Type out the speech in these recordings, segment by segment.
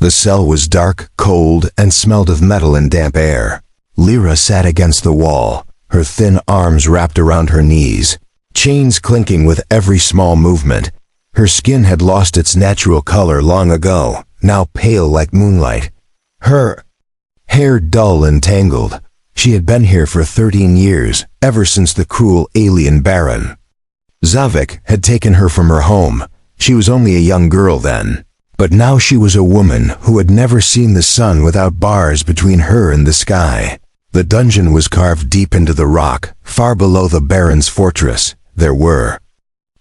The cell was dark, cold, and smelled of metal and damp air. Lyra sat against the wall, her thin arms wrapped around her knees, chains clinking with every small movement. Her skin had lost its natural color long ago, now pale like moonlight. Her hair dull and tangled. She had been here for 13 years, ever since the cruel alien Baron. Zavik had taken her from her home. She was only a young girl then. But now she was a woman who had never seen the sun without bars between her and the sky. The dungeon was carved deep into the rock, far below the Baron's fortress. There were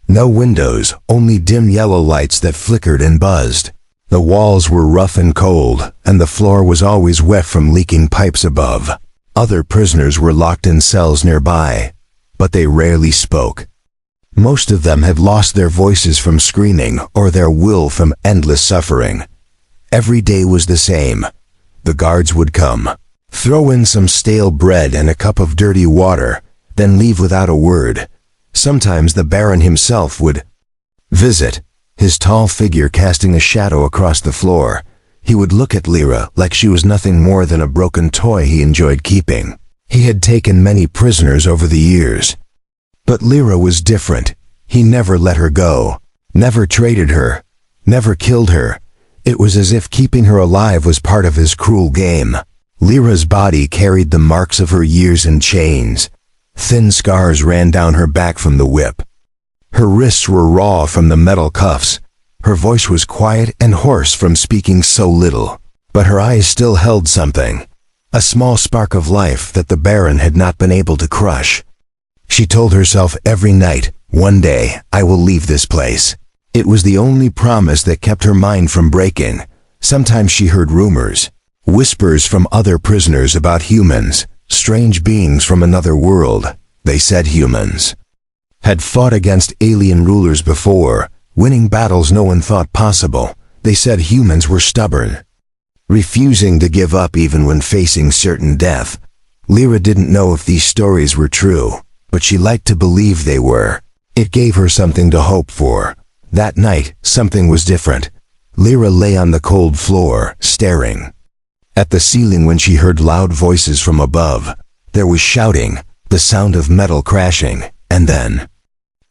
no windows, only dim yellow lights that flickered and buzzed. The walls were rough and cold, and the floor was always wet from leaking pipes above. Other prisoners were locked in cells nearby, but they rarely spoke. Most of them had lost their voices from screaming or their will from endless suffering. Every day was the same. The guards would come, throw in some stale bread and a cup of dirty water, then leave without a word. Sometimes the Baron himself would visit, his tall figure casting a shadow across the floor. He would look at Lyra like she was nothing more than a broken toy he enjoyed keeping. He had taken many prisoners over the years. But Lyra was different. He never let her go, never traded her, never killed her. It was as if keeping her alive was part of his cruel game. Lyra's body carried the marks of her years in chains. Thin scars ran down her back from the whip. Her wrists were raw from the metal cuffs. Her voice was quiet and hoarse from speaking so little. But her eyes still held something, a small spark of life that the Baron had not been able to crush. She told herself every night, "One day, I will leave this place." It was the only promise that kept her mind from breaking. Sometimes she heard rumors, whispers from other prisoners about humans, strange beings from another world. They said humans had fought against alien rulers before, winning battles no one thought possible. They said humans were stubborn, refusing to give up even when facing certain death. Lyra didn't know if these stories were true, but she liked to believe they were. It gave her something to hope for. That night, something was different. Lyra lay on the cold floor, staring at the ceiling when she heard loud voices from above. There was shouting, the sound of metal crashing, and then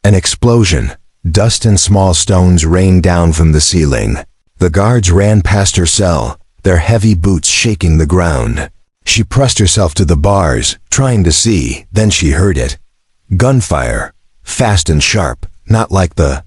an explosion. Dust and small stones rained down from the ceiling. The guards ran past her cell, their heavy boots shaking the ground. She pressed herself to the bars, trying to see, then she heard it. Gunfire, fast and sharp, not like the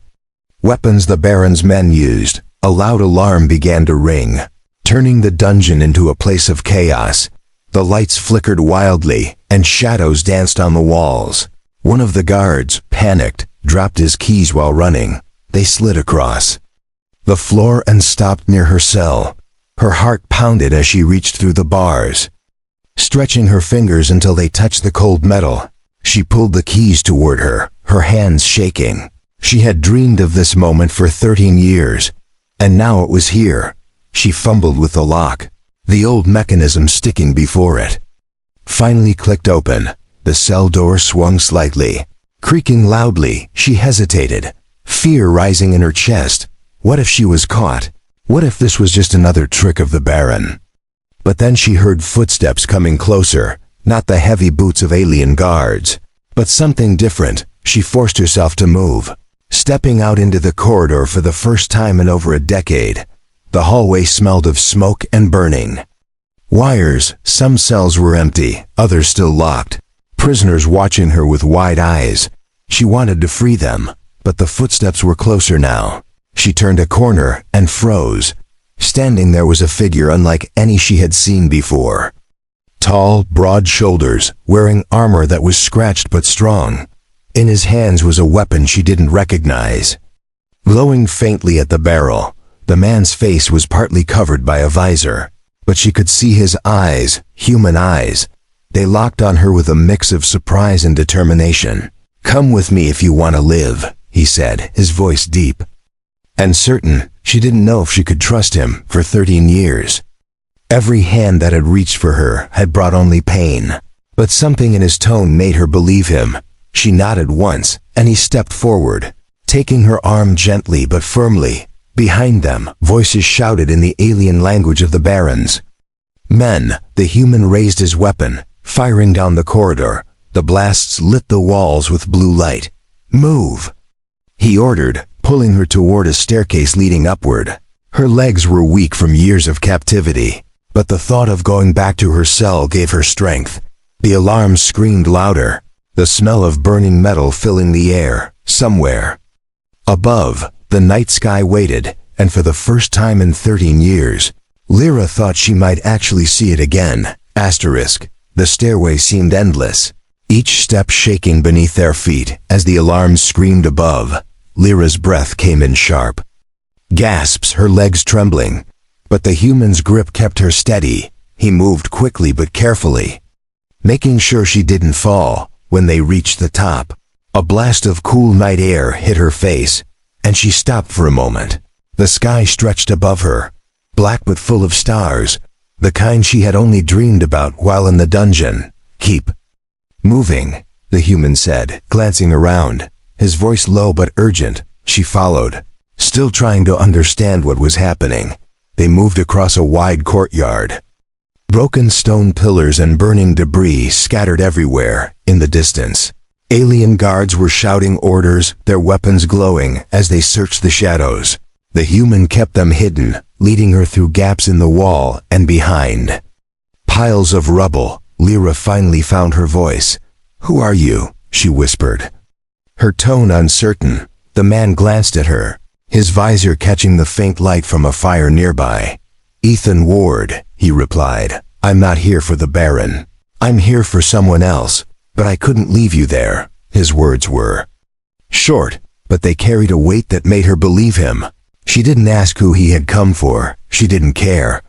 weapons the Baron's men used. A loud alarm began to ring, turning the dungeon into a place of chaos. The lights flickered wildly, and shadows danced on the walls. One of the guards, panicked, dropped his keys while running. They slid across the floor and stopped near her cell. Her heart pounded as she reached through the bars, stretching her fingers until they touched the cold metal. She pulled the keys toward her, her hands shaking. She had dreamed of this moment for 13 years, and now it was here. She fumbled with the lock, the old mechanism sticking before it. Finally clicked open. The cell door swung slightly. Creaking loudly, she hesitated, fear rising in her chest. What if she was caught? What if this was just another trick of the Baron? But then she heard footsteps coming closer, not the heavy boots of alien guards, but something different. She forced herself to move, stepping out into the corridor for the first time in over a decade. The hallway smelled of smoke and burning wires. Some cells were empty, others still locked. Prisoners watching her with wide eyes. She wanted to free them, but the footsteps were closer now. She turned a corner and froze. Standing there was a figure unlike any she had seen before. Tall, broad shoulders, wearing armor that was scratched but strong. In his hands was a weapon she didn't recognize, glowing faintly at the barrel. The man's face was partly covered by a visor, but she could see his eyes, human eyes. They locked on her with a mix of surprise and determination. "Come with me if you want to live," he said, his voice deep and certain. She didn't know if she could trust him for 13 years. Every hand that had reached for her had brought only pain, but something in his tone made her believe him. She nodded once, and he stepped forward, taking her arm gently but firmly. Behind them, voices shouted in the alien language of the Barons. Men, the human raised his weapon, firing down the corridor. The blasts lit the walls with blue light. "Move!" he ordered, pulling her toward a staircase leading upward. Her legs were weak from years of captivity, but the thought of going back to her cell gave her strength. The alarms screamed louder, the smell of burning metal filling the air. Somewhere above, the night sky waited, and for the first time in 13 years, Lyra thought she might actually see it again. The stairway seemed endless, each step shaking beneath their feet as the alarms screamed above. Lyra's breath came in sharp gasps, her legs trembling, but the human's grip kept her steady. He moved quickly but carefully, making sure she didn't fall. When they reached the top, a blast of cool night air hit her face, and she stopped for a moment. The sky stretched above her, black but full of stars, the kind she had only dreamed about while in the dungeon. "Keep moving," the human said, glancing around, his voice low but urgent. She followed, still trying to understand what was happening. They moved across a wide courtyard. Broken stone pillars and burning debris scattered everywhere. In the distance, alien guards were shouting orders, their weapons glowing as they searched the shadows. The human kept them hidden, leading her through gaps in the wall and behind piles of rubble. Lyra finally found her voice. "Who are you?" she whispered, her tone uncertain. The man glanced at her, his visor catching the faint light from a fire nearby. "Ethan Ward," he replied. "I'm not here for the Baron. I'm here for someone else, but I couldn't leave you there." His words were short, but they carried a weight that made her believe him. She didn't ask who he had come for. She didn't care.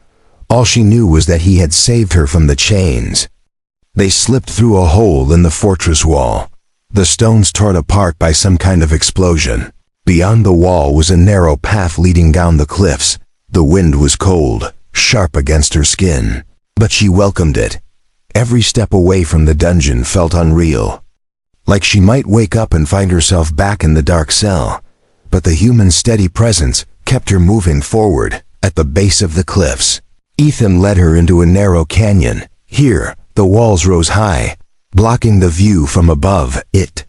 All she knew was that he had saved her from the chains. They slipped through a hole in the fortress wall, the stones torn apart by some kind of explosion. Beyond the wall was a narrow path leading down the cliffs. The wind was cold, sharp against her skin, but she welcomed it. Every step away from the dungeon felt unreal, like she might wake up and find herself back in the dark cell. But the human's steady presence kept her moving forward. At the base of the cliffs, Ethan led her into a narrow canyon. Here, the walls rose high, blocking the view from above. It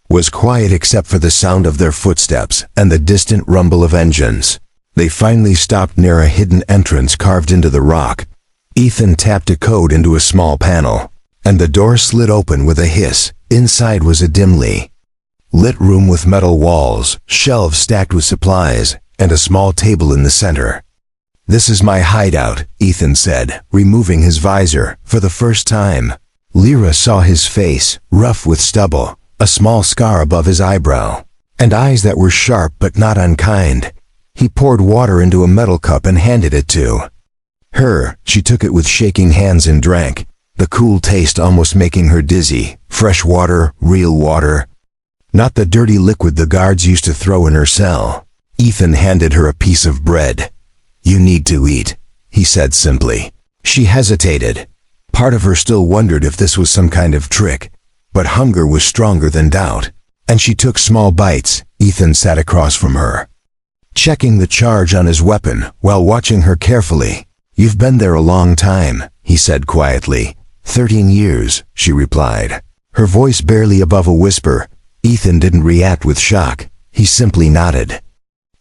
was quiet except for the sound of their footsteps and the distant rumble of engines. They finally stopped near a hidden entrance carved into the rock. Ethan tapped a code into a small panel, and the door slid open with a hiss. Inside was a dimly lit room with metal walls, shelves stacked with supplies, and a small table in the center. "This is my hideout," Ethan said, removing his visor. For the first time, Lyra saw his face, rough with stubble, a small scar above his eyebrow, and eyes that were sharp but not unkind. He poured water into a metal cup and handed it to her. She took it with shaking hands and drank, the cool taste almost making her dizzy. Fresh water, real water, not the dirty liquid the guards used to throw in her cell. Ethan handed her a piece of bread. "You need to eat," he said simply. She hesitated. Part of her still wondered if this was some kind of trick, but hunger was stronger than doubt, and she took small bites. Ethan sat across from her, checking the charge on his weapon while watching her carefully. "You've been there a long time," he said quietly. 13 years, she replied, her voice barely above a whisper. Ethan didn't react with shock. He simply nodded,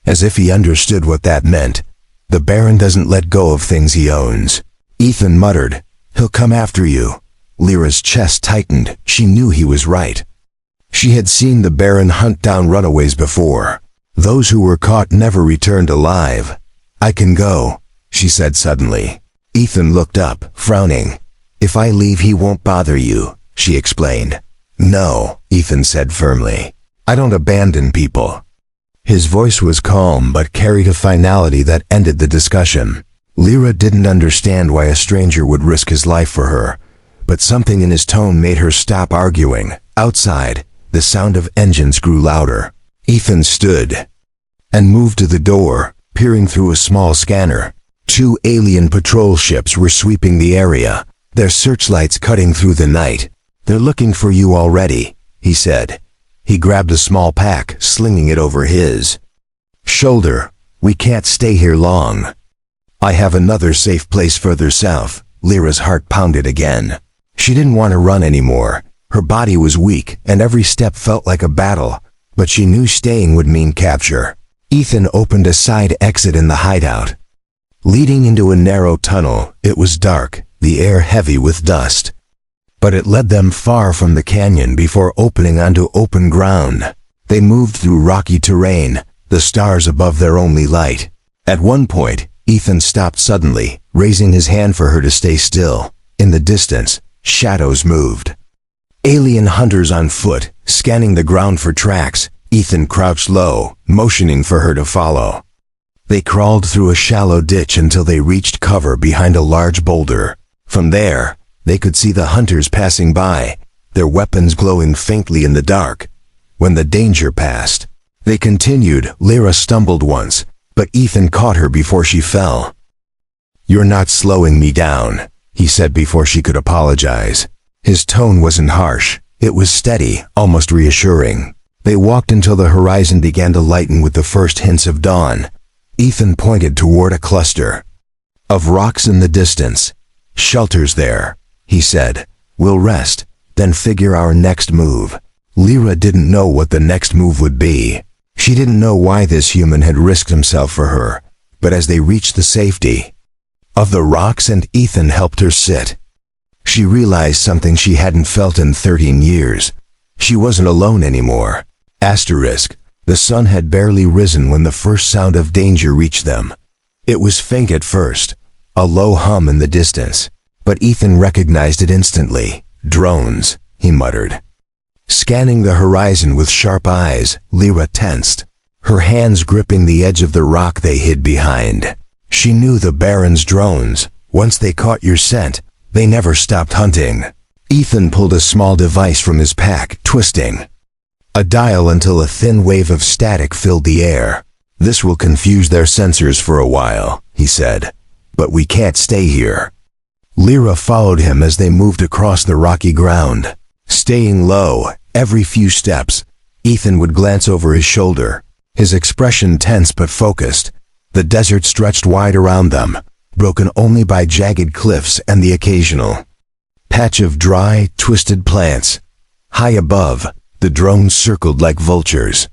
as if he understood what that meant. "The Baron doesn't let go of things he owns." Ethan muttered, "He'll come after you." Lyra's chest tightened. She knew he was right. She had seen the Baron hunt down runaways before. Those who were caught never returned alive. "I can go," she said suddenly. Ethan looked up, frowning. "If I leave, he won't bother you," she explained. "No," Ethan said firmly. "I don't abandon people." His voice was calm but carried a finality that ended the discussion. Lyra didn't understand why a stranger would risk his life for her, but something in his tone made her stop arguing. Outside, the sound of engines grew louder. Ethan stood and moved to the door, peering through a small scanner. 2 alien patrol ships were sweeping the area, their searchlights cutting through the night. "They're looking for you already," he said. He grabbed a small pack, slinging it over his shoulder. We can't stay here long. I have another safe place further south. Lyra's heart pounded again. She didn't want to run anymore. Her body was weak, and every step felt like a battle, but she knew staying would mean capture. Ethan opened a side exit in the hideout. Leading into a narrow tunnel, it was dark, the air heavy with dust. But it led them far from the canyon before opening onto open ground. They moved through rocky terrain, the stars above their only light. At one point, Ethan stopped suddenly, raising his hand for her to stay still. In the distance, shadows moved. Alien hunters on foot, scanning the ground for tracks. Ethan crouched low, motioning for her to follow. They crawled through a shallow ditch until they reached cover behind a large boulder. From there, they could see the hunters passing by, their weapons glowing faintly in the dark. When the danger passed, they continued. Lyra stumbled once, but Ethan caught her before she fell. "You're not slowing me down," he said before she could apologize. His tone wasn't harsh. It was steady, almost reassuring. They walked until the horizon began to lighten with the first hints of dawn. Ethan pointed toward a cluster of rocks in the distance. "Shelter's there," he said. "We'll rest, then figure our next move." Lyra didn't know what the next move would be. She didn't know why this human had risked himself for her, but as they reached the safety of the rocks and Ethan helped her sit, she realized something she hadn't felt in 13 years. She wasn't alone anymore. The sun had barely risen when the first sound of danger reached them. It was faint at first, a low hum in the distance, but Ethan recognized it instantly. "Drones," he muttered. Scanning the horizon with sharp eyes, Lyra tensed, her hands gripping the edge of the rock they hid behind. She knew the Baron's drones. Once they caught your scent, they never stopped hunting. Ethan pulled a small device from his pack, twisting a dial until a thin wave of static filled the air. "This will confuse their sensors for a while," he said. "But we can't stay here." Lyra followed him as they moved across the rocky ground. Staying low, every few steps, Ethan would glance over his shoulder, his expression tense but focused. The desert stretched wide around them, broken only by jagged cliffs and the occasional patch of dry, twisted plants. High above, the drones circled like vultures.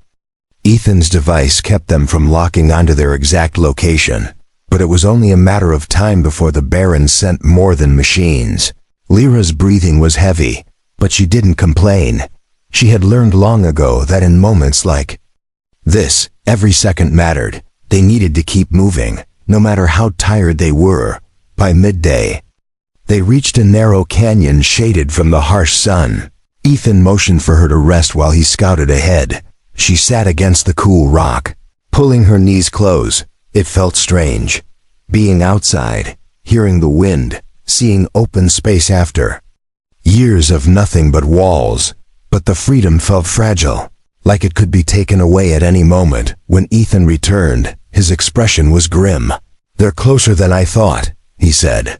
Ethan's device kept them from locking onto their exact location, but it was only a matter of time before the Baron sent more than machines. Lyra's breathing was heavy, but she didn't complain. She had learned long ago that in moments like this, every second mattered. They needed to keep moving, no matter how tired they were. By midday, they reached a narrow canyon shaded from the harsh sun. Ethan motioned for her to rest while he scouted ahead. She sat against the cool rock, pulling her knees close. It felt strange, being outside, hearing the wind, seeing open space after years of nothing but walls. But the freedom felt fragile, like it could be taken away at any moment. When Ethan returned, his expression was grim. "They're closer than I thought," he said.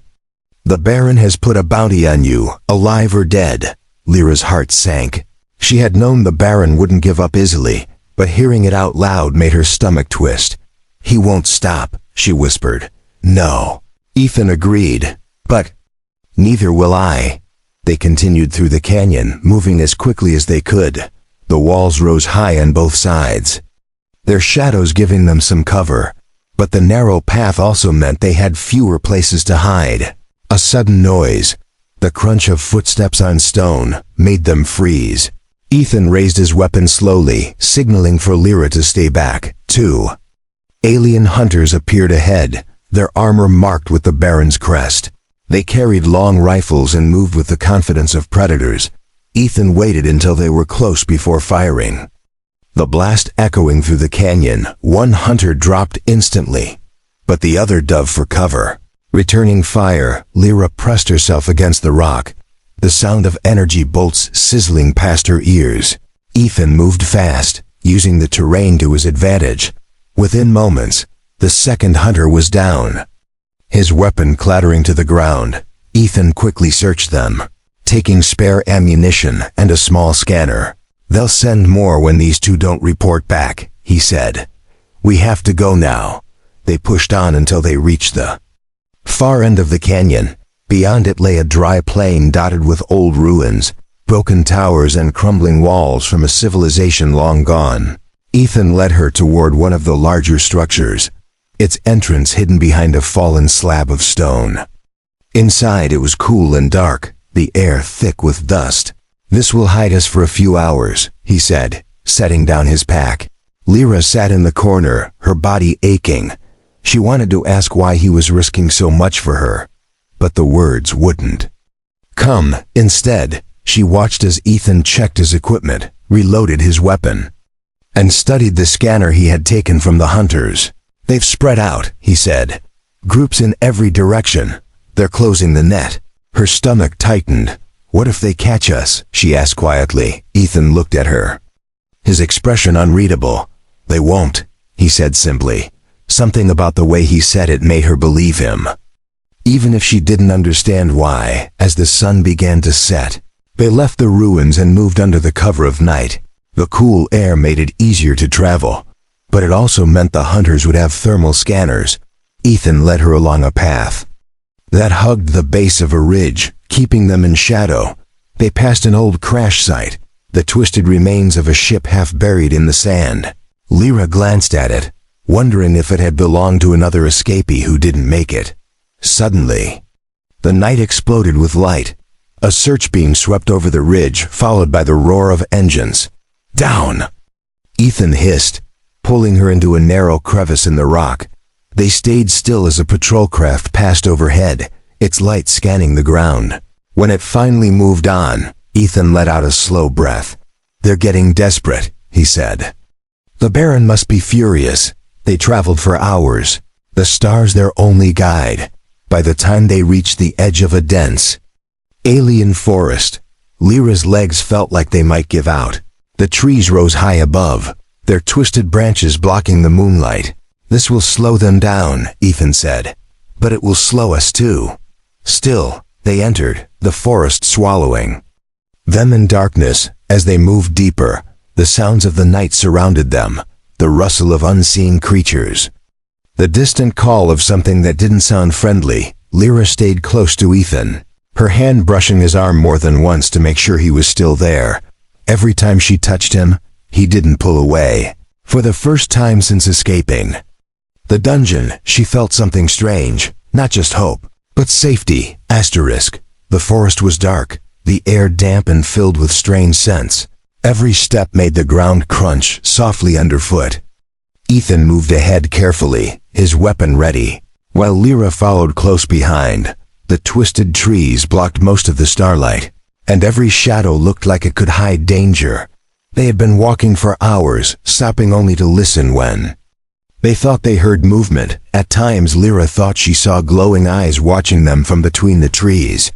"The Baron has put a bounty on you, alive or dead." Lyra's heart sank. She had known the Baron wouldn't give up easily, but hearing it out loud made her stomach twist. "He won't stop," she whispered. "No," Ethan agreed. "But neither will I." They continued through the canyon, moving as quickly as they could. The walls rose high on both sides, their shadows giving them some cover, but the narrow path also meant they had fewer places to hide. A sudden noise, the crunch of footsteps on stone, made them freeze. Ethan raised his weapon slowly, signaling for Lyra to stay back. 2 alien hunters appeared ahead, their armor marked with the Baron's crest. They carried long rifles and moved with the confidence of predators. Ethan waited until they were close before firing. The blast echoing through the canyon, one hunter dropped instantly, but the other dove for cover. Returning fire, Lyra pressed herself against the rock, the sound of energy bolts sizzling past her ears. Ethan moved fast, using the terrain to his advantage. Within moments, the second hunter was down, his weapon clattering to the ground. Ethan quickly searched them, taking spare ammunition and a small scanner. "They'll send more when these two don't report back," he said. "We have to go now." They pushed on until they reached the far end of the canyon. Beyond it lay a dry plain dotted with old ruins, broken towers and crumbling walls from a civilization long gone. Ethan led her toward one of the larger structures, its entrance hidden behind a fallen slab of stone. Inside it was cool and dark, the air thick with dust. "This will hide us for a few hours," he said, setting down his pack. Lyra sat in the corner, her body aching. She wanted to ask why he was risking so much for her, but the words wouldn't come. Instead, she watched as Ethan checked his equipment, reloaded his weapon, and studied the scanner he had taken from the hunters. "They've spread out," he said. "Groups in every direction. They're closing the net." Her stomach tightened. "What if they catch us?" she asked quietly. Ethan looked at her, his expression unreadable. "They won't," he said simply. Something about the way he said it made her believe him, even if she didn't understand why. As the sun began to set, they left the ruins and moved under the cover of night. The cool air made it easier to travel, but it also meant the hunters would have thermal scanners. Ethan led her along a path that hugged the base of a ridge, keeping them in shadow. They passed an old crash site, the twisted remains of a ship half buried in the sand. Lyra glanced at it, wondering if it had belonged to another escapee who didn't make it. Suddenly, the night exploded with light. A search beam swept over the ridge, followed by the roar of engines. "Down!" Ethan hissed, pulling her into a narrow crevice in the rock. They stayed still as a patrol craft passed overhead, its light scanning the ground. When it finally moved on, Ethan let out a slow breath. "They're getting desperate," he said. "The Baron must be furious." They traveled for hours, the stars their only guide. By the time they reached the edge of a dense, alien forest, Lyra's legs felt like they might give out. The trees rose high above, their twisted branches blocking the moonlight. "This will slow them down," Ethan said. "But it will slow us too." Still, they entered, the forest swallowing them in darkness. As they moved deeper, the sounds of the night surrounded them, the rustle of unseen creatures, the distant call of something that didn't sound friendly. Lyra stayed close to Ethan, her hand brushing his arm more than once to make sure he was still there. Every time she touched him, he didn't pull away. For the first time since escaping the dungeon, she felt something strange, not just hope, but safety. The forest was dark, the air damp and filled with strange scents. Every step made the ground crunch softly underfoot. Ethan moved ahead carefully, his weapon ready, while Lyra followed close behind. The twisted trees blocked most of the starlight, and every shadow looked like it could hide danger. They had been walking for hours, stopping only to listen when they thought they heard movement. At times Lyra thought she saw glowing eyes watching them from between the trees.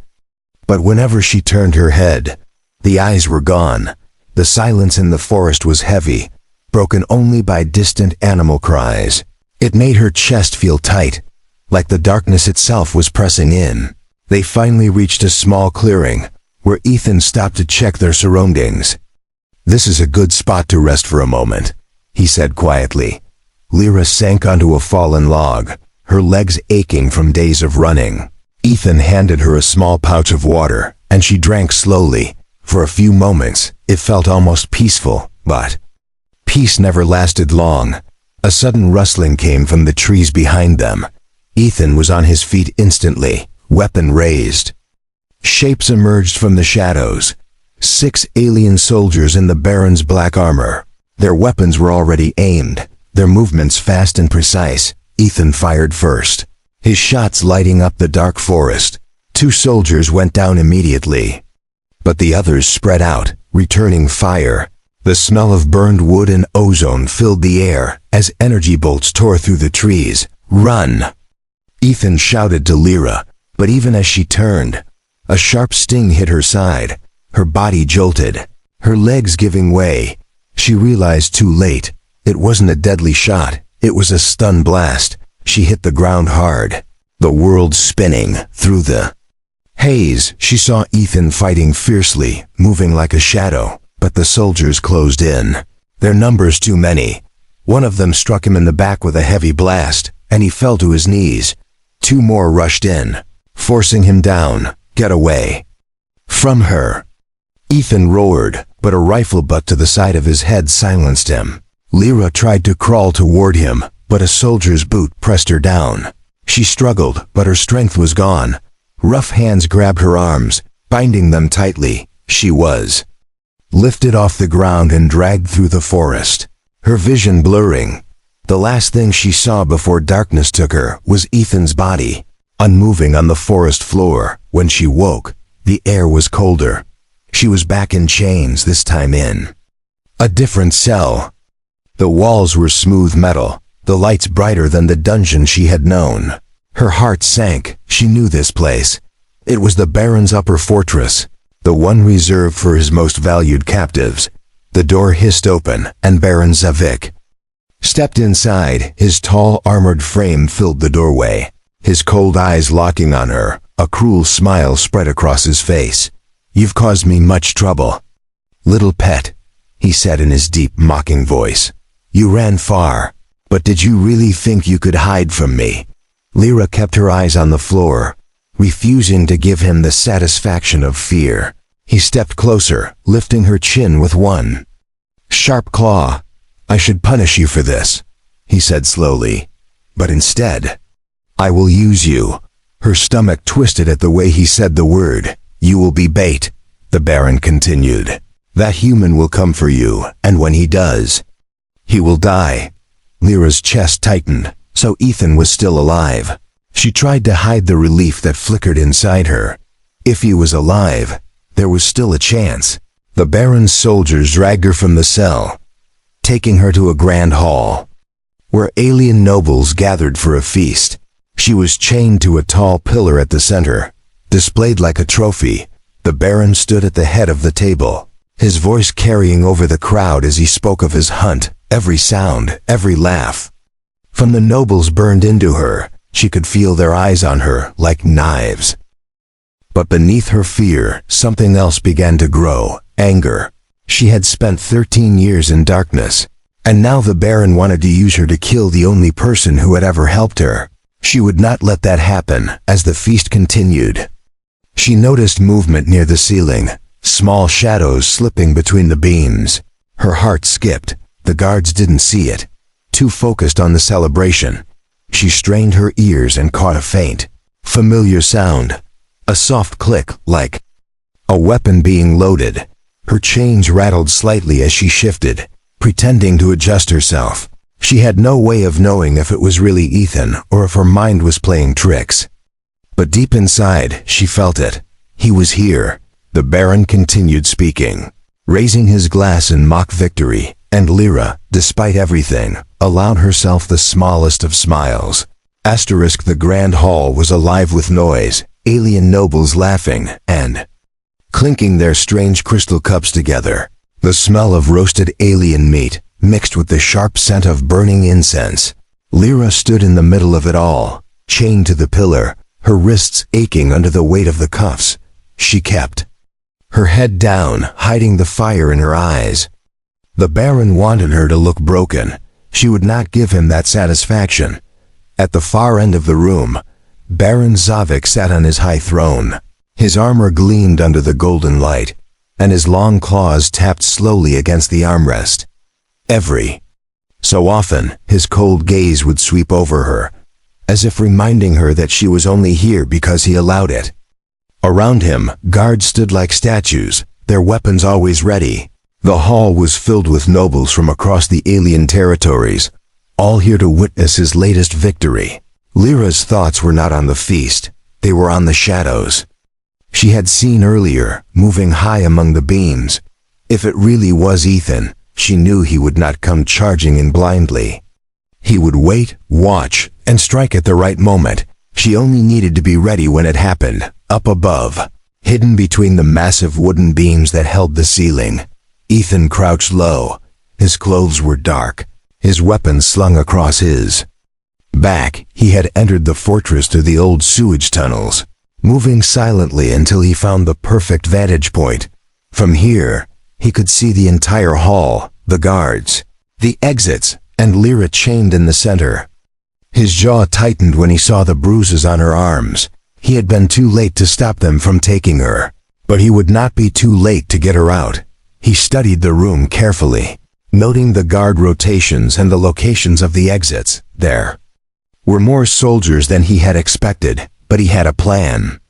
But whenever she turned her head, the eyes were gone. The silence in the forest was heavy, broken only by distant animal cries. It made her chest feel tight, like the darkness itself was pressing in. They finally reached a small clearing, where Ethan stopped to check their surroundings. "This is a good spot to rest for a moment," he said quietly. Lyra sank onto a fallen log, her legs aching from days of running. Ethan handed her a small pouch of water, and she drank slowly. For a few moments, it felt almost peaceful, but peace never lasted long. A sudden rustling came from the trees behind them. Ethan was on his feet instantly, weapon raised. Shapes emerged from the shadows. 6 alien soldiers in the Baron's black armor. Their weapons were already aimed, their movements fast and precise. Ethan fired first, his shots lighting up the dark forest. 2 soldiers went down immediately, but the others spread out, returning fire. The smell of burned wood and ozone filled the air as energy bolts tore through the trees. "Run!" Ethan shouted to Lyra, but even as she turned, a sharp sting hit her side. Her body jolted, her legs giving way. She realized too late. It wasn't a deadly shot, it was a stun blast. She hit the ground hard, the world spinning. Through the haze, she saw Ethan fighting fiercely, moving like a shadow, but the soldiers closed in. Their numbers too many. One of them struck him in the back with a heavy blast, and he fell to his knees. Two more rushed in, forcing him down. Get away from her, Ethan roared, but a rifle butt to the side of his head silenced him. Lyra tried to crawl toward him, but a soldier's boot pressed her down. She struggled, but her strength was gone. Rough hands grabbed her arms, binding them tightly. She was lifted off the ground and dragged through the forest, her vision blurring. The last thing she saw before darkness took her was Ethan's body, unmoving on the forest floor. When she woke, the air was colder. She was back in chains, this time in a different cell. The walls were smooth metal, the lights brighter than the dungeon she had known. Her heart sank. She knew this place. It was the Baron's upper fortress, the one reserved for his most valued captives. The door hissed open, and Baron Zavik stepped inside. His tall, armored frame filled the doorway, his cold eyes locking on her. A cruel smile spread across his face. "You've caused me much trouble, little pet," he said in his deep, mocking voice. "You ran far, but did you really think you could hide from me?" Lyra kept her eyes on the floor, refusing to give him the satisfaction of fear. He stepped closer, lifting her chin with one sharp claw. "I should punish you for this," he said slowly, "but instead, I will use you." Her stomach twisted at the way he said the word. "You will be bait," the Baron continued. "That human will come for you, and when he does, he will die." Lyra's chest tightened. So Ethan was still alive. She tried to hide the relief that flickered inside her. If he was alive, there was still a chance. The Baron's soldiers dragged her from the cell, taking her to a grand hall, where alien nobles gathered for a feast. She was chained to a tall pillar at the center, displayed like a trophy. The Baron stood at the head of the table, his voice carrying over the crowd as he spoke of his hunt. Every sound, every laugh from the nobles burned into her. She could feel their eyes on her like knives. But beneath her fear, something else began to grow: anger. She had spent 13 years in darkness, and now the Baron wanted to use her to kill the only person who had ever helped her. She would not let that happen. As the feast continued, she noticed movement near the ceiling, small shadows slipping between the beams. Her heart skipped. The guards didn't see it, too focused on the celebration. She strained her ears and caught a faint, familiar sound, a soft click, like a weapon being loaded. Her chains rattled slightly as she shifted, pretending to adjust herself. She had no way of knowing if it was really Ethan or if her mind was playing tricks. But deep inside, she felt it. He was here. The Baron continued speaking, raising his glass in mock victory, and Lyra, despite everything, allowed herself the smallest of smiles. The grand hall was alive with noise, alien nobles laughing and clinking their strange crystal cups together. The smell of roasted alien meat mixed with the sharp scent of burning incense. Lyra stood in the middle of it all, chained to the pillar, her wrists aching under the weight of the cuffs. She kept her head down, hiding the fire in her eyes. The Baron wanted her to look broken. She would not give him that satisfaction. At the far end of the room, Baron Zavik sat on his high throne. His armor gleamed under the golden light, and his long claws tapped slowly against the armrest. Every so often, his cold gaze would sweep over her, as if reminding her that she was only here because he allowed it. Around him, guards stood like statues, their weapons always ready. The hall was filled with nobles from across the alien territories, all here to witness his latest victory. Lyra's thoughts were not on the feast, they were on the shadows she had seen earlier, moving high among the beams. If it really was Ethan, she knew he would not come charging in blindly. He would wait, watch, and strike at the right moment. She only needed to be ready when it happened. Up above, hidden between the massive wooden beams that held the ceiling, Ethan crouched low. His clothes were dark, his weapon slung across his back. He had entered the fortress through the old sewage tunnels, moving silently until he found the perfect vantage point. From here, he could see the entire hall, the guards, the exits, and Lyra chained in the center. His jaw tightened when he saw the bruises on her arms. He had been too late to stop them from taking her, but he would not be too late to get her out. He studied the room carefully, noting the guard rotations and the locations of the exits. There were more soldiers than he had expected, but he had a plan.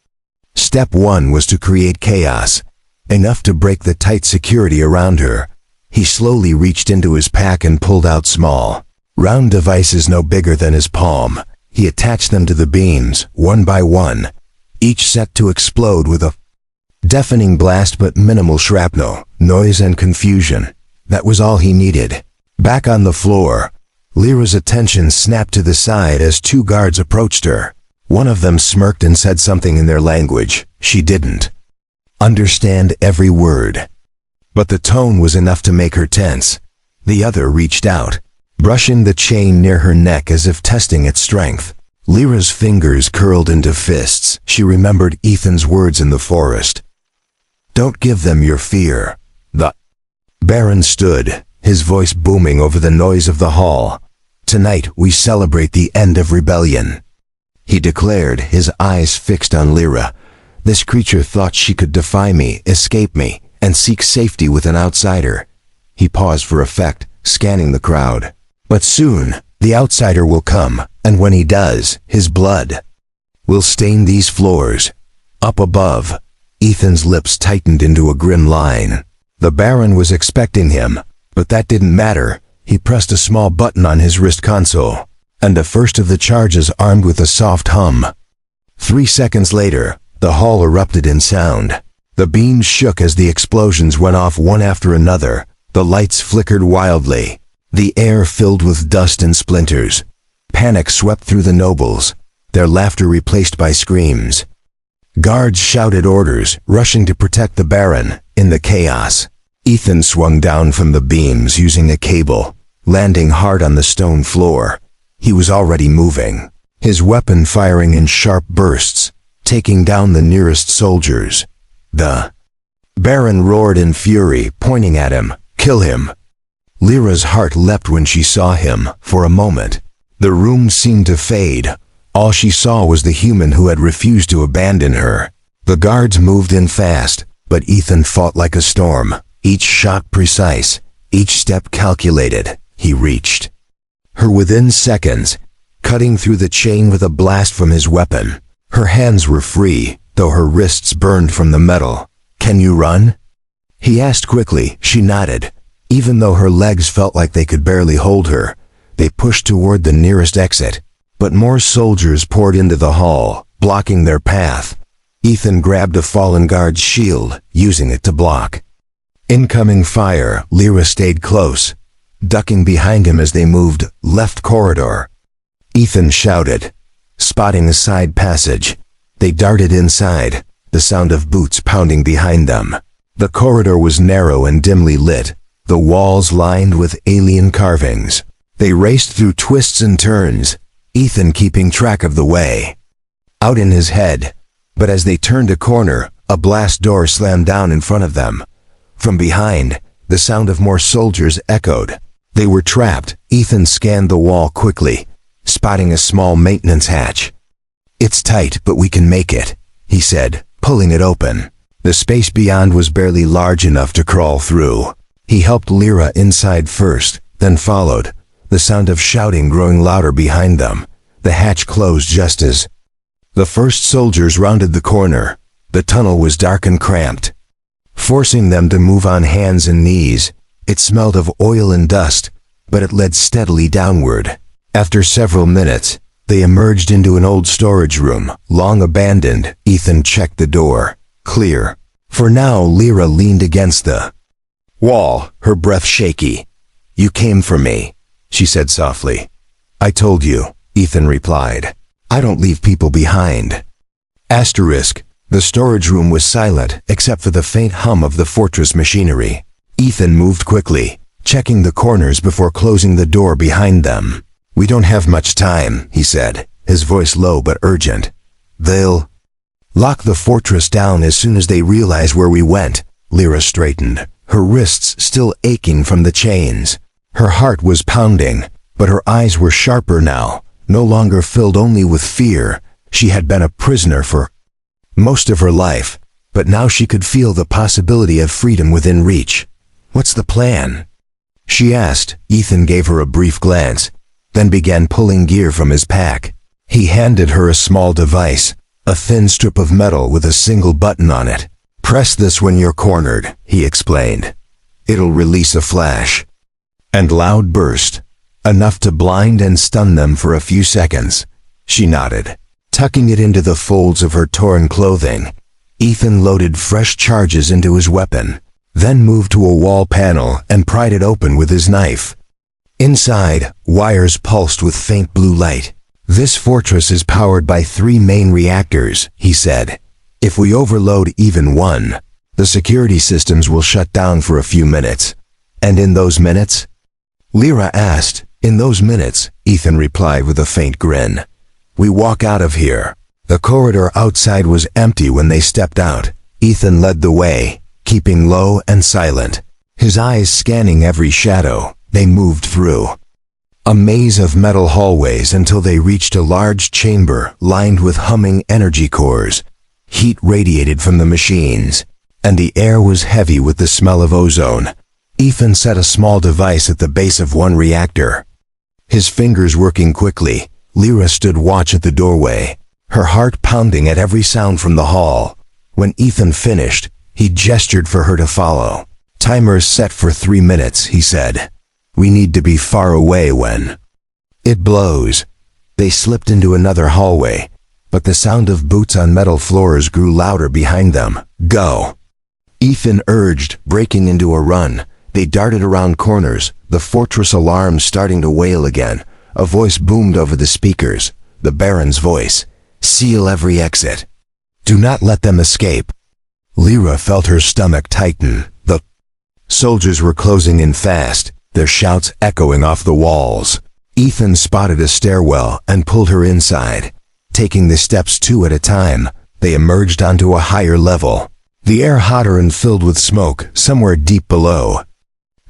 Step 1 was to create chaos, enough to break the tight security around her. He slowly reached into his pack and pulled out small, round devices no bigger than his palm. He attached them to the beams, one by one, each set to explode with a deafening blast but minimal shrapnel, noise and confusion. That was all he needed. Back on the floor, Lyra's attention snapped to the side as 2 guards approached her. One of them smirked and said something in their language. She didn't understand every word, but the tone was enough to make her tense. The other reached out, brushing the chain near her neck as if testing its strength. Lyra's fingers curled into fists. She remembered Ethan's words in the forest. "Don't give them your fear." The Baron stood, his voice booming over the noise of the hall. "Tonight we celebrate the end of rebellion," he declared, his eyes fixed on Lyra. "This creature thought she could defy me, escape me, and seek safety with an outsider." He paused for effect, scanning the crowd. "But soon, the outsider will come, and when he does, his blood will stain these floors." Up above, Ethan's lips tightened into a grim line. The Baron was expecting him, but that didn't matter. He pressed a small button on his wrist console, and the first of the charges armed with a soft hum. 3 seconds later, the hall erupted in sound. The beams shook as the explosions went off one after another. The lights flickered wildly. The air filled with dust and splinters. Panic swept through the nobles, their laughter replaced by screams. Guards shouted orders, rushing to protect the Baron. In the chaos, Ethan swung down from the beams using a cable, landing hard on the stone floor. He was already moving, his weapon firing in sharp bursts, taking down the nearest soldiers. The Baron roared in fury, pointing at him. "Kill him!" Lyra's heart leapt when she saw him. For a moment, the room seemed to fade. All she saw was the human who had refused to abandon her. The guards moved in fast, but Ethan fought like a storm, each shot precise, each step calculated. He reached her within seconds, cutting through the chain with a blast from his weapon. Her hands were free, though her wrists burned from the metal. "Can you run?" he asked quickly. She nodded. Even though her legs felt like they could barely hold her, they pushed toward the nearest exit. But more soldiers poured into the hall, blocking their path. Ethan grabbed a fallen guard's shield, using it to block incoming fire. Lyra stayed close, ducking behind him as they moved. "Left corridor," Ethan shouted, spotting a side passage. They darted inside, the sound of boots pounding behind them. The corridor was narrow and dimly lit, the walls lined with alien carvings. They raced through twists and turns, Ethan keeping track of the way out in his head. But as they turned a corner, a blast door slammed down in front of them. From behind, the sound of more soldiers echoed. They were trapped. Ethan scanned the wall quickly, spotting a small maintenance hatch. "It's tight, but we can make it," he said, pulling it open. The space beyond was barely large enough to crawl through. He helped Lyra inside first, then followed, the sound of shouting growing louder behind them. The hatch closed just as the first soldiers rounded the corner. The tunnel was dark and cramped, forcing them to move on hands and knees. It smelled of oil and dust, but it led steadily downward. After several minutes, they emerged into an old storage room, long abandoned. Ethan checked the door. Clear. For now, Lyra leaned against the wall, her breath shaky. "You came for me," she said softly. "I told you," Ethan replied. "I don't leave people behind." Asterisk. The storage room was silent, except for the faint hum of the fortress machinery. Ethan moved quickly, checking the corners before closing the door behind them. "We don't have much time," he said, his voice low but urgent. "They'll lock the fortress down as soon as they realize where we went." Lyra straightened, her wrists still aching from the chains. Her heart was pounding. But her eyes were sharper now, no longer filled only with fear. She had been a prisoner for most of her life, but now she could feel the possibility of freedom within reach. "What's the plan?" she asked. Ethan gave her a brief glance, then began pulling gear from his pack. He handed her a small device, a thin strip of metal with a single button on it. "Press this when you're cornered," he explained. "It'll release a flash and loud burst, enough to blind and stun them for a few seconds." She nodded. Tucking it into the folds of her torn clothing, Ethan loaded fresh charges into his weapon, then moved to a wall panel and pried it open with his knife. Inside, wires pulsed with faint blue light. "This fortress is powered by 3 main reactors," he said. "If we overload even one, the security systems will shut down for a few minutes." "And in those minutes?" Lyra asked. "In those minutes," Ethan replied with a faint grin, "we walk out of here." The corridor outside was empty when they stepped out. Ethan led the way, keeping low and silent, his eyes scanning every shadow. They moved through a maze of metal hallways until they reached a large chamber lined with humming energy cores. Heat radiated from the machines, and the air was heavy with the smell of ozone. Ethan set a small device at the base of one reactor. His fingers working quickly, Lyra stood watch at the doorway, her heart pounding at every sound from the hall. When Ethan finished, he gestured for her to follow. "Timer's set for 3 minutes," he said. "We need to be far away when it blows." They slipped into another hallway, but the sound of boots on metal floors grew louder behind them. "Go," Ethan urged, breaking into a run. They darted around corners, the fortress alarm starting to wail again. A voice boomed over the speakers, the Baron's voice. "Seal every exit. Do not let them escape." Lyra felt her stomach tighten. The soldiers were closing in fast, their shouts echoing off the walls. Ethan spotted a stairwell and pulled her inside. Taking the steps 2 at a time, they emerged onto a higher level, the air hotter and filled with smoke somewhere deep below.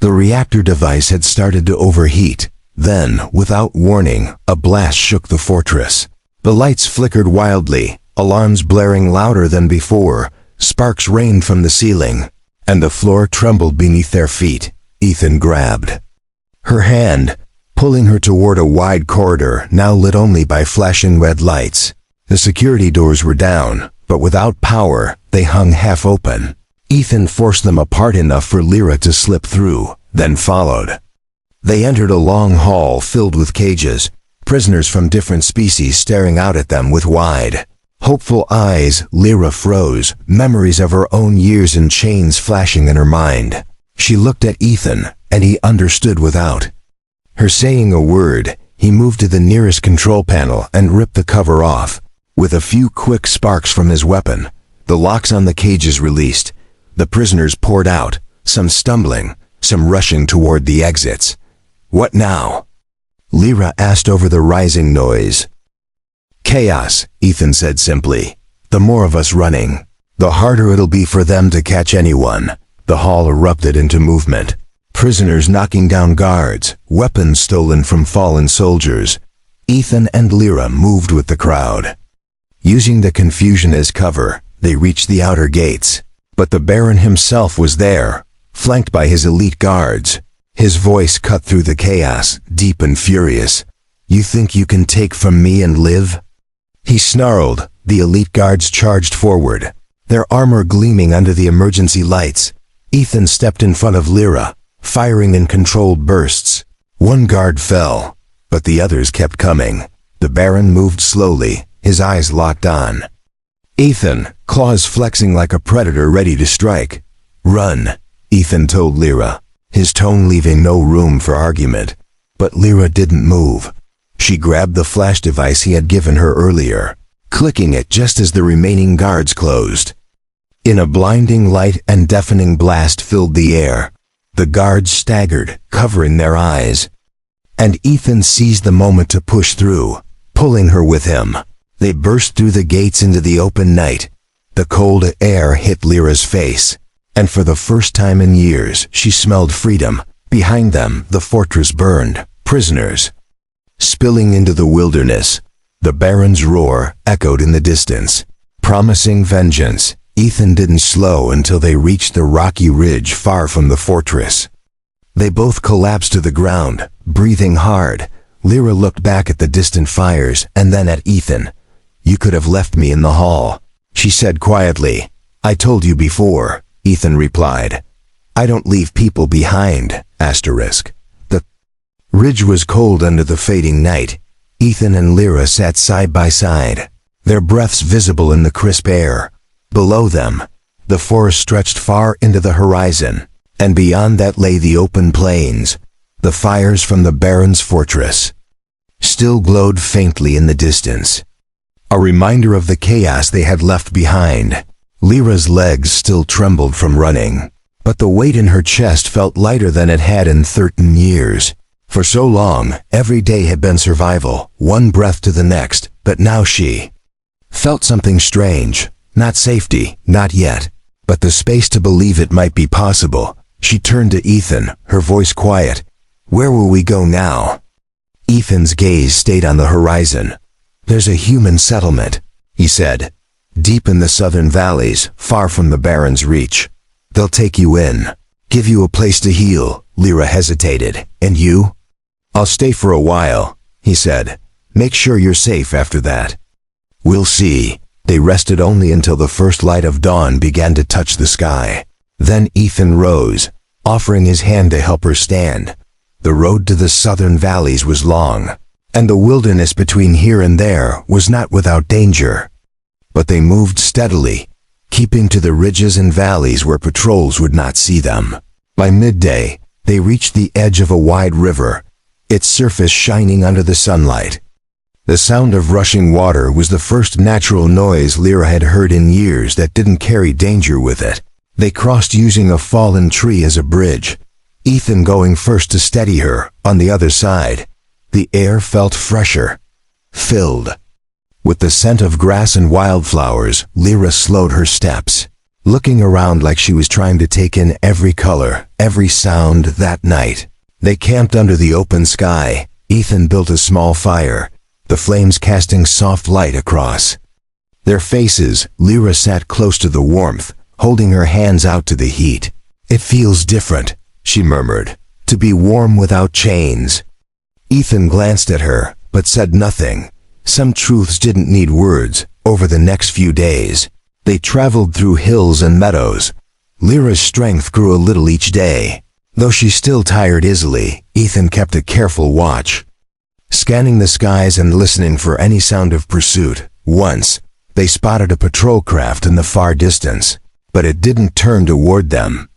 The reactor device had started to overheat. Then, without warning, a blast shook the fortress. The lights flickered wildly, alarms blaring louder than before. Sparks rained from the ceiling, and the floor trembled beneath their feet. Ethan grabbed her hand, pulling her toward a wide corridor now lit only by flashing red lights. The security doors were down, but without power, they hung half open. Ethan forced them apart enough for Lyra to slip through, then followed. They entered a long hall filled with cages, prisoners from different species staring out at them with wide, hopeful eyes. Lyra froze, memories of her own years in chains flashing in her mind. She looked at Ethan, and he understood without her saying a word. He moved to the nearest control panel and ripped the cover off. With a few quick sparks from his weapon, the locks on the cages released. The prisoners poured out, some stumbling, some rushing toward the exits. "What now?" Lyra asked over the rising noise. "Chaos," Ethan said simply. "The more of us running, the harder it'll be for them to catch anyone." The hall erupted into movement. Prisoners knocking down guards, weapons stolen from fallen soldiers. Ethan and Lyra moved with the crowd. Using the confusion as cover, they reached the outer gates. But the Baron himself was there, flanked by his elite guards. His voice cut through the chaos, deep and furious. "You think you can take from me and live?" He snarled. The elite guards charged forward, their armor gleaming under the emergency lights. Ethan stepped in front of Lyra, firing in controlled bursts. One guard fell, but the others kept coming. The Baron moved slowly, his eyes locked on Ethan, claws flexing like a predator ready to strike. "Run," Ethan told Lyra, his tone leaving no room for argument. But Lyra didn't move. She grabbed the flash device he had given her earlier, clicking it just as the remaining guards closed. In a blinding light and deafening blast filled the air. The guards staggered, covering their eyes. And Ethan seized the moment to push through, pulling her with him. They burst through the gates into the open night. The cold air hit Lyra's face, and for the first time in years she smelled freedom. Behind them, the fortress burned, prisoners, spilling into the wilderness. The Baron's roar echoed in the distance, promising vengeance. Ethan didn't slow until they reached the rocky ridge far from the fortress. They both collapsed to the ground, breathing hard. Lyra looked back at the distant fires and then at Ethan. "You could have left me in the hall," she said quietly. "I told you before," Ethan replied. "I don't leave people behind." The ridge was cold under the fading night. Ethan and Lyra sat side by side, their breaths visible in the crisp air. Below them, the forest stretched far into the horizon, and beyond that lay the open plains. The fires from the Baron's fortress still glowed faintly in the distance, a reminder of the chaos they had left behind. Lyra's legs still trembled from running, but the weight in her chest felt lighter than it had in 13 years. For so long, every day had been survival, one breath to the next, but now she felt something strange. Not safety, not yet, but the space to believe it might be possible. She turned to Ethan, her voice quiet. "Where will we go now?" Ethan's gaze stayed on the horizon. "There's a human settlement," he said, "deep in the southern valleys, far from the Baron's reach. They'll take you in, give you a place to heal." Lyra hesitated. "And you?" "I'll stay for a while," he said. "Make sure you're safe after that." "We'll see." They rested only until the first light of dawn began to touch the sky. Then Ethan rose, offering his hand to help her stand. The road to the southern valleys was long, and the wilderness between here and there was not without danger. But they moved steadily, keeping to the ridges and valleys where patrols would not see them. By midday, they reached the edge of a wide river, its surface shining under the sunlight. The sound of rushing water was the first natural noise Lyra had heard in years that didn't carry danger with it. They crossed using a fallen tree as a bridge, Ethan going first to steady her. On the other side, the air felt fresher, filled with the scent of grass and wildflowers. Lyra slowed her steps, looking around like she was trying to take in every color, every sound. That night, they camped under the open sky. Ethan built a small fire, the flames casting soft light across their faces. Lyra sat close to the warmth, holding her hands out to the heat. "It feels different," she murmured, "to be warm without chains." Ethan glanced at her, but said nothing. Some truths didn't need words. Over the next few days, they traveled through hills and meadows. Lyra's strength grew a little each day. Though she still tired easily, Ethan kept a careful watch, scanning the skies and listening for any sound of pursuit. Once, they spotted a patrol craft in the far distance, but it didn't turn toward them.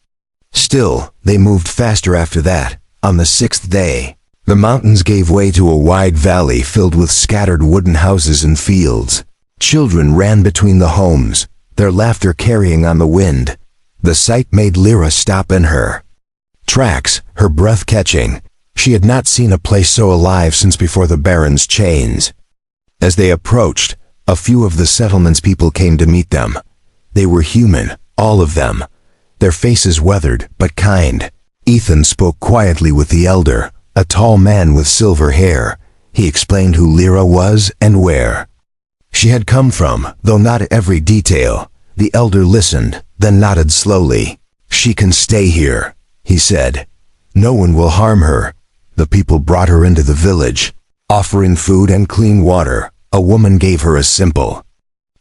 Still, they moved faster after that. On the 6th day, the mountains gave way to a wide valley filled with scattered wooden houses and fields. Children ran between the homes, their laughter carrying on the wind. The sight made Lyra stop in her tracks, her breath catching. She had not seen a place so alive since before the Baron's chains. As they approached, a few of the settlement's people came to meet them. They were human, all of them, their faces weathered but kind. Ethan spoke quietly with the elder, a tall man with silver hair. He explained who Lyra was and where she had come from, though not every detail. The elder listened, then nodded slowly. "She can stay here," he said. "No one will harm her." The people brought her into the village, offering food and clean water. A woman gave her a simple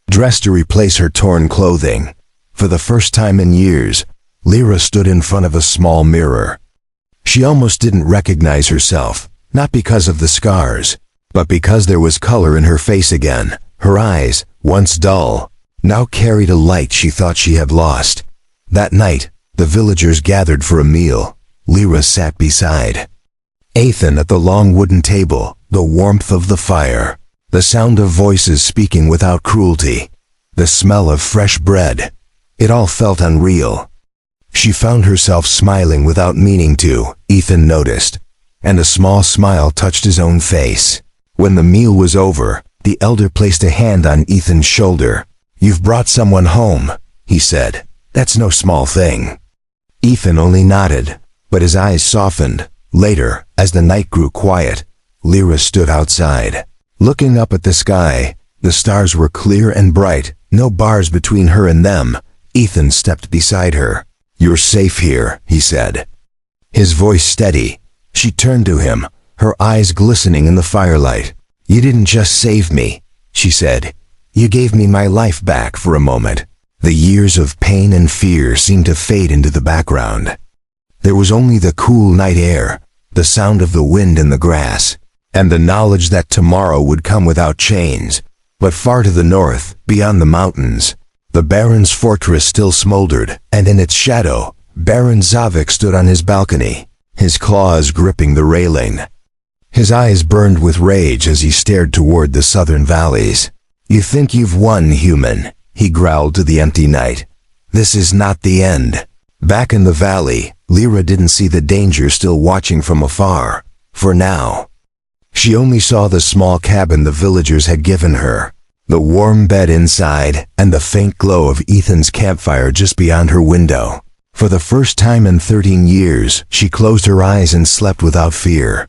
dress to replace her torn clothing. For the first time in years, Lyra stood in front of a small mirror. She almost didn't recognize herself, not because of the scars, but because there was color in her face again. Her eyes, once dull, now carried a light she thought she had lost. That night, the villagers gathered for a meal. Lyra sat beside Ethan at the long wooden table, the warmth of the fire, the sound of voices speaking without cruelty, the smell of fresh bread. It all felt unreal. She found herself smiling without meaning to. Ethan noticed, and a small smile touched his own face. When the meal was over, the elder placed a hand on Ethan's shoulder. "You've brought someone home," he said. "That's no small thing." Ethan only nodded, but his eyes softened. Later, as the night grew quiet, Lyra stood outside. Looking up at the sky, the stars were clear and bright, no bars between her and them. Ethan stepped beside her. "You're safe here," he said. His voice steady. She turned to him, her eyes glistening in the firelight. "You didn't just save me," she said. "You gave me my life back for a moment." The years of pain and fear seemed to fade into the background. There was only the cool night air, the sound of the wind in the grass, and the knowledge that tomorrow would come without chains. But far to the north, beyond the mountains, the Baron's fortress still smoldered, and in its shadow, Baron Zavik stood on his balcony, his claws gripping the railing. His eyes burned with rage as he stared toward the southern valleys. "You think you've won, human," he growled to the empty night. "This is not the end." Back in the valley, Lyra didn't see the danger still watching from afar. For now, she only saw the small cabin the villagers had given her, the warm bed inside, and the faint glow of Ethan's campfire just beyond her window. For the first time in 13 years, she closed her eyes and slept without fear.